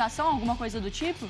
Alguma coisa do tipo?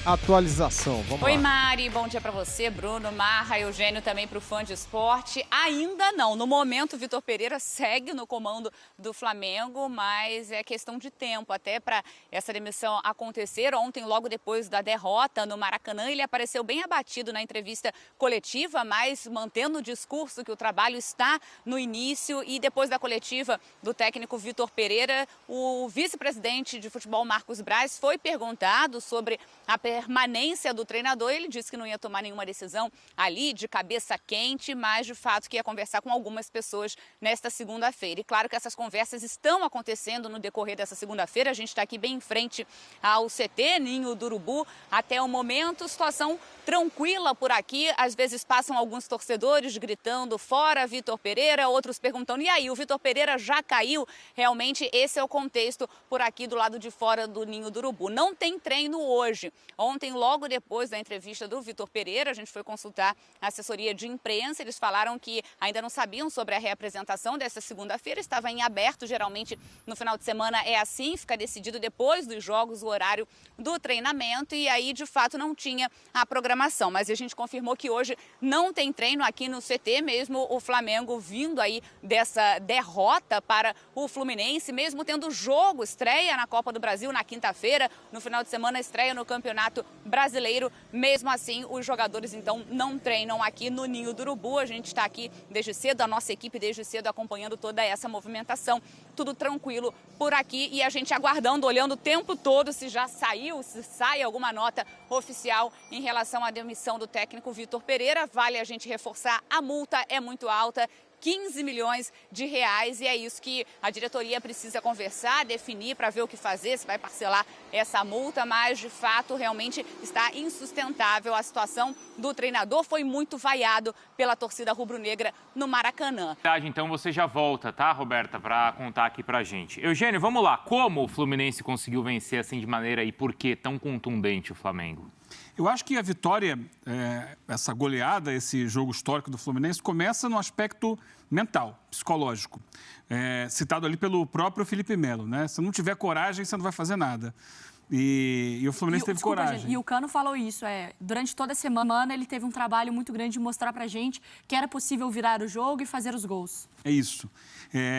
Atualização, vamos lá. Oi, Mari, bom dia para você, Bruno, Marra, Eugênio, também para o Fã de Esporte. Ainda não, no momento o Vitor Pereira segue no comando do Flamengo, mas é questão de tempo até para essa demissão acontecer. Ontem, logo depois da derrota no Maracanã, ele apareceu bem abatido na entrevista coletiva, mas mantendo o discurso que o trabalho está no início. E depois da coletiva do técnico Vitor Pereira, o vice-presidente de futebol, Marcos Braz, foi perguntado sobre a permanência do treinador. Ele disse que não ia tomar nenhuma decisão ali de cabeça quente, mas de fato que ia conversar com algumas pessoas nesta segunda-feira. E claro que essas conversas estão acontecendo no decorrer dessa segunda-feira. A gente está aqui bem em frente ao CT, Ninho do Urubu, até o momento. Situação tranquila por aqui. Às vezes passam alguns torcedores gritando fora Vitor Pereira, outros perguntando, e aí, o Vitor Pereira já caiu? Realmente esse é o contexto por aqui do lado de fora do Ninho do Urubu. Não tem treino hoje. Ontem, logo depois da entrevista do Vitor Pereira, a gente foi consultar a assessoria de imprensa. Eles falaram que ainda não sabiam sobre a reapresentação dessa segunda-feira, estava em aberto. Geralmente no final de semana é assim, fica decidido depois dos jogos o horário do treinamento, e aí de fato não tinha a programação. Mas a gente confirmou que hoje não tem treino aqui no CT, mesmo o Flamengo vindo aí dessa derrota para o Fluminense, mesmo tendo jogo, estreia na Copa do Brasil na quinta-feira, no final de semana estreia no Campeonato Brasileiro. Mesmo assim, os jogadores então não treinam aqui no Ninho do Urubu. A gente está aqui desde cedo, a nossa equipe desde cedo acompanhando toda essa movimentação. Tudo tranquilo por aqui e a gente aguardando, olhando o tempo todo se já saiu, se sai alguma nota oficial em relação à demissão do técnico Vitor Pereira. Vale a gente reforçar, a multa é muito alta, 15 milhões de reais, e é isso que a diretoria precisa conversar, definir para ver o que fazer, se vai parcelar essa multa, mas de fato realmente está insustentável a situação do treinador. Foi muito vaiado pela torcida rubro-negra no Maracanã. Então você já volta, tá, Roberta, para contar aqui pra gente. Eugênio, vamos lá, como o Fluminense conseguiu vencer assim de maneira e por que tão contundente o Flamengo? Eu acho que a vitória, essa goleada, esse jogo histórico do Fluminense, começa no aspecto mental, psicológico, citado ali pelo próprio Felipe Melo, né? Se não tiver coragem, você não vai fazer nada. E o Fluminense teve coragem. Gente, e o Cano falou isso, durante toda a semana ele teve um trabalho muito grande de mostrar pra gente que era possível virar o jogo e fazer os gols. É isso.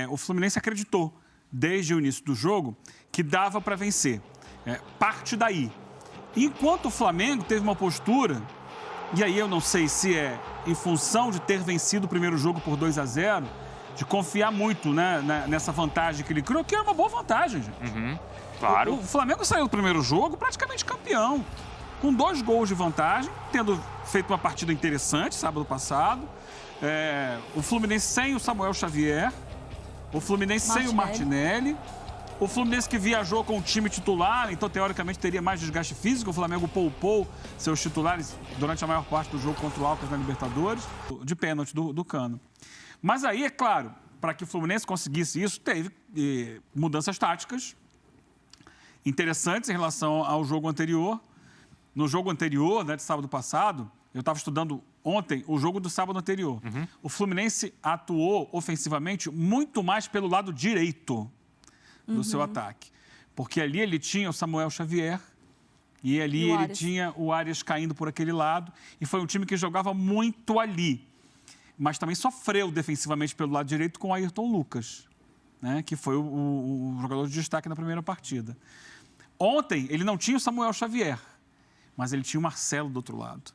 O Fluminense acreditou, desde o início do jogo, que dava para vencer. Parte daí. Enquanto o Flamengo teve uma postura, e aí eu não sei se é em função de ter vencido o primeiro jogo por 2-0, de confiar muito, né, nessa vantagem que ele criou, que era uma boa vantagem, gente. Claro. O Flamengo saiu do primeiro jogo praticamente campeão, com 2 gols de vantagem, tendo feito uma partida interessante sábado passado. O Fluminense sem o Samuel Xavier, o Fluminense sem o Martinelli. O Fluminense que viajou com o time titular, então teoricamente teria mais desgaste físico. O Flamengo poupou seus titulares durante a maior parte do jogo contra o Alcas na Libertadores, de pênalti do Cano. Mas aí, é claro, para que o Fluminense conseguisse isso, teve mudanças táticas interessantes em relação ao jogo anterior. No jogo anterior, né, de sábado passado, eu estava estudando ontem o jogo do sábado anterior. O Fluminense atuou ofensivamente muito mais pelo lado direito do seu ataque. Porque ali ele tinha o Samuel Xavier e ali ele tinha o Arias caindo por aquele lado. E foi um time que jogava muito ali. Mas também sofreu defensivamente pelo lado direito com o Ayrton Lucas, né, que foi o jogador de destaque na primeira partida. Ontem ele não tinha o Samuel Xavier, mas ele tinha o Marcelo do outro lado.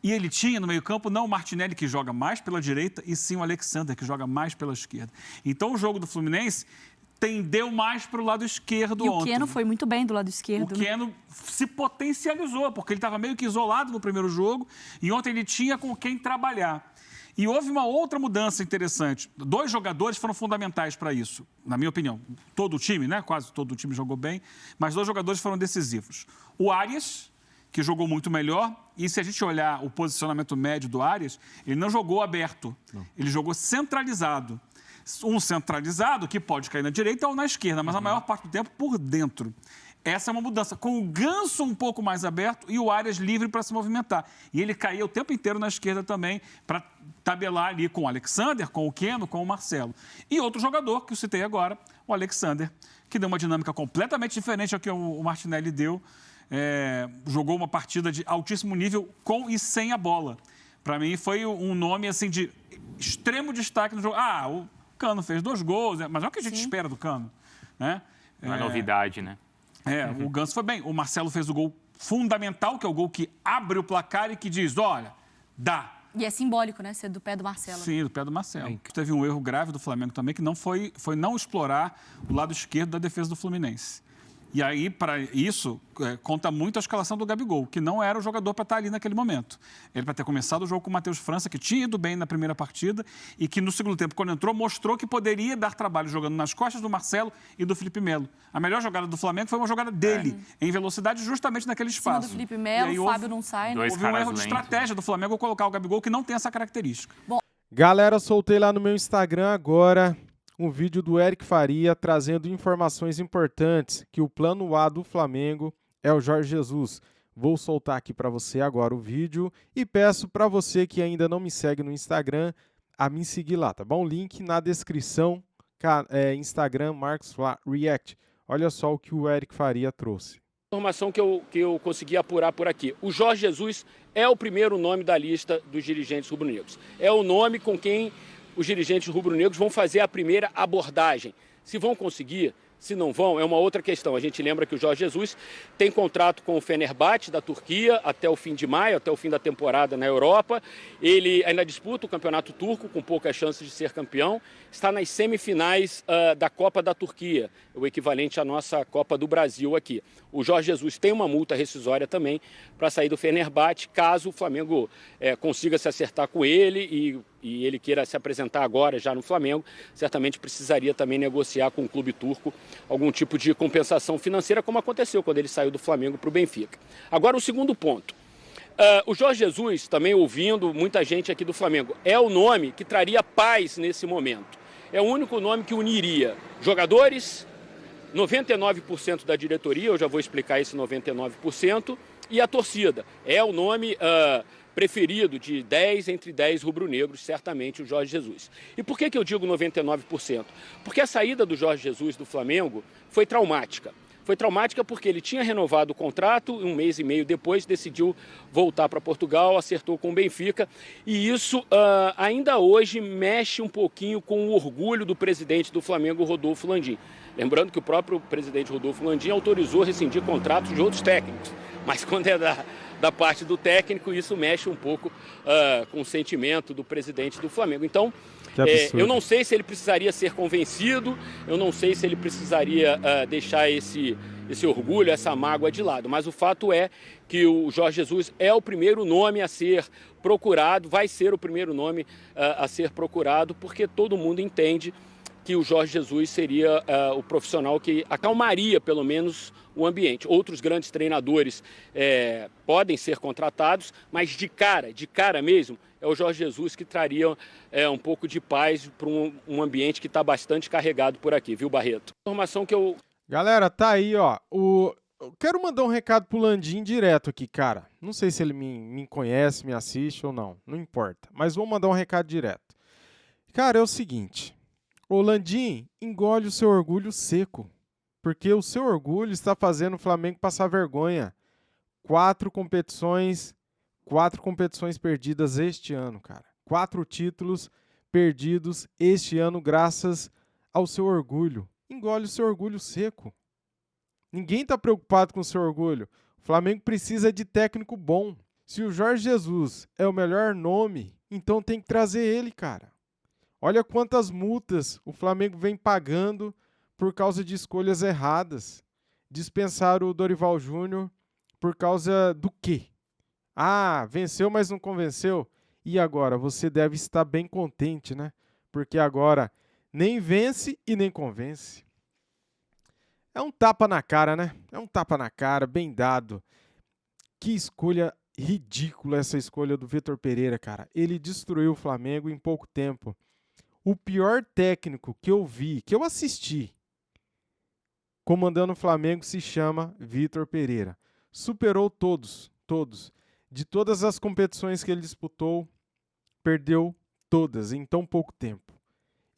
E ele tinha no meio-campo não o Martinelli, que joga mais pela direita, e sim o Alexander, que joga mais pela esquerda. Então o jogo do Fluminense tendeu mais para o lado esquerdo ontem. E o Keno foi muito bem do lado esquerdo. O Keno se potencializou, porque ele estava meio que isolado no primeiro jogo, e ontem ele tinha com quem trabalhar. E houve uma outra mudança interessante. 2 jogadores foram fundamentais para isso, na minha opinião. Todo o time, né? Quase todo o time jogou bem, mas 2 jogadores foram decisivos. O Arias, que jogou muito melhor, e se a gente olhar o posicionamento médio do Arias, ele não jogou aberto, ele jogou centralizado. Um centralizado que pode cair na direita ou na esquerda, mas a maior parte do tempo por dentro. Essa é uma mudança, com o Ganso um pouco mais aberto e o Arias livre para se movimentar. E ele caía o tempo inteiro na esquerda também para tabelar ali com o Alexander, com o Keno, com o Marcelo. E outro jogador que eu citei agora, o Alexander, que deu uma dinâmica completamente diferente ao que o Martinelli deu. Jogou uma partida de altíssimo nível com e sem a bola. Para mim, foi um nome assim, de extremo destaque no jogo. O Cano fez 2 gols, mas é o que a gente espera do Cano. Né? Não é novidade, né? O Ganso foi bem. O Marcelo fez o gol fundamental, que é o gol que abre o placar e que diz, olha, dá. E é simbólico, né? Ser do pé do Marcelo. Sim, do pé do Marcelo. Teve um erro grave do Flamengo também, que não foi não explorar o lado esquerdo da defesa do Fluminense. E aí, para isso, conta muito a escalação do Gabigol, que não era o jogador para estar ali naquele momento. Ele para ter começado o jogo com o Matheus França, que tinha ido bem na primeira partida e que no segundo tempo, quando entrou, mostrou que poderia dar trabalho jogando nas costas do Marcelo e do Felipe Melo. A melhor jogada do Flamengo foi uma jogada dele, em velocidade, justamente naquele espaço. Em cima do Felipe Melo, o Fábio não sai. Houve um erro de estratégia do Flamengo ao colocar o Gabigol, que não tem essa característica. Bom, galera, soltei lá no meu Instagram agora um vídeo do Eric Faria trazendo informações importantes que o plano A do Flamengo é o Jorge Jesus. Vou soltar aqui para você agora o vídeo e peço para você que ainda não me segue no Instagram a me seguir lá, tá bom? Link na descrição, Instagram Marcos React. Olha só o que o Eric Faria trouxe. Informação que eu consegui apurar por aqui. O Jorge Jesus é o primeiro nome da lista dos dirigentes rubro-negros. É o nome com quem os dirigentes rubro-negros vão fazer a primeira abordagem. Se vão conseguir, se não vão, é uma outra questão. A gente lembra que o Jorge Jesus tem contrato com o Fenerbahçe da Turquia até o fim de maio, até o fim da temporada na Europa. Ele ainda disputa o campeonato turco com poucas chances de ser campeão. Está nas semifinais da Copa da Turquia, o equivalente à nossa Copa do Brasil aqui. O Jorge Jesus tem uma multa rescisória também para sair do Fenerbahçe, caso o Flamengo consiga se acertar com ele e ele queira se apresentar agora já no Flamengo. Certamente precisaria também negociar com o clube turco algum tipo de compensação financeira, como aconteceu quando ele saiu do Flamengo para o Benfica. Agora, o segundo ponto. O Jorge Jesus, também ouvindo muita gente aqui do Flamengo, é o nome que traria paz nesse momento. É o único nome que uniria jogadores, 99% da diretoria, eu já vou explicar esse 99%, e a torcida. É o nome preferido de 10 entre 10 rubro-negros, certamente o Jorge Jesus. E por que eu digo 99%? Porque a saída do Jorge Jesus do Flamengo foi traumática. Foi traumática porque ele tinha renovado o contrato, 1 mês e meio depois decidiu voltar para Portugal, acertou com o Benfica, e isso ainda hoje mexe um pouquinho com o orgulho do presidente do Flamengo, Rodolfo Landim. Lembrando que o próprio presidente Rodolfo Landim autorizou rescindir contratos de outros técnicos, mas quando é da parte do técnico, isso mexe um pouco com o sentimento do presidente do Flamengo. Então, eu não sei se ele precisaria ser convencido, eu não sei se ele precisaria deixar esse orgulho, essa mágoa de lado, mas o fato é que o Jorge Jesus é o primeiro nome a ser procurado, vai ser o primeiro nome a ser procurado, porque todo mundo entende que o Jorge Jesus seria o profissional que acalmaria, pelo menos, o ambiente. Outros grandes treinadores podem ser contratados, mas de cara mesmo, é o Jorge Jesus que traria um pouco de paz para um ambiente que está bastante carregado por aqui, viu, Barreto? Informação que eu... Galera, tá aí, ó. Eu quero mandar um recado pro Landim direto aqui, cara. Não sei se ele me conhece, me assiste ou não. Não importa. Mas vou mandar um recado direto. Cara, é o seguinte. Ô Landim, engole o seu orgulho seco. Porque o seu orgulho está fazendo o Flamengo passar vergonha. 4 competições perdidas este ano, cara. 4 títulos perdidos este ano graças ao seu orgulho. Engole o seu orgulho seco. Ninguém está preocupado com o seu orgulho. O Flamengo precisa de técnico bom. Se o Jorge Jesus é o melhor nome, então tem que trazer ele, cara. Olha quantas multas o Flamengo vem pagando por causa de escolhas erradas. Dispensar o Dorival Júnior por causa do quê? Venceu, mas não convenceu. E agora? Você deve estar bem contente, né? Porque agora nem vence e nem convence. É um tapa na cara, né? É um tapa na cara, bem dado. Que escolha ridícula essa escolha do Vitor Pereira, cara. Ele destruiu o Flamengo em pouco tempo. O pior técnico que eu vi, que eu assisti, comandando o Flamengo, se chama Vitor Pereira. Superou todos. De todas as competições que ele disputou, perdeu todas em tão pouco tempo.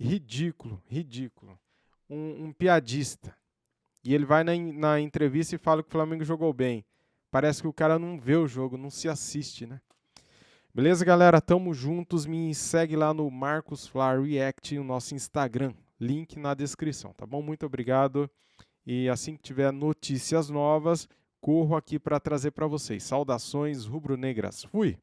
Ridículo. Um piadista. e ele vai na entrevista e fala que o Flamengo jogou bem. Parece que o cara não vê o jogo, não se assiste, né? Beleza, galera? Tamo juntos. Me segue lá no Marcos Fla React, o nosso Instagram. Link na descrição, tá bom? Muito obrigado. E assim que tiver notícias novas, corro aqui para trazer para vocês. Saudações rubro-negras. Fui!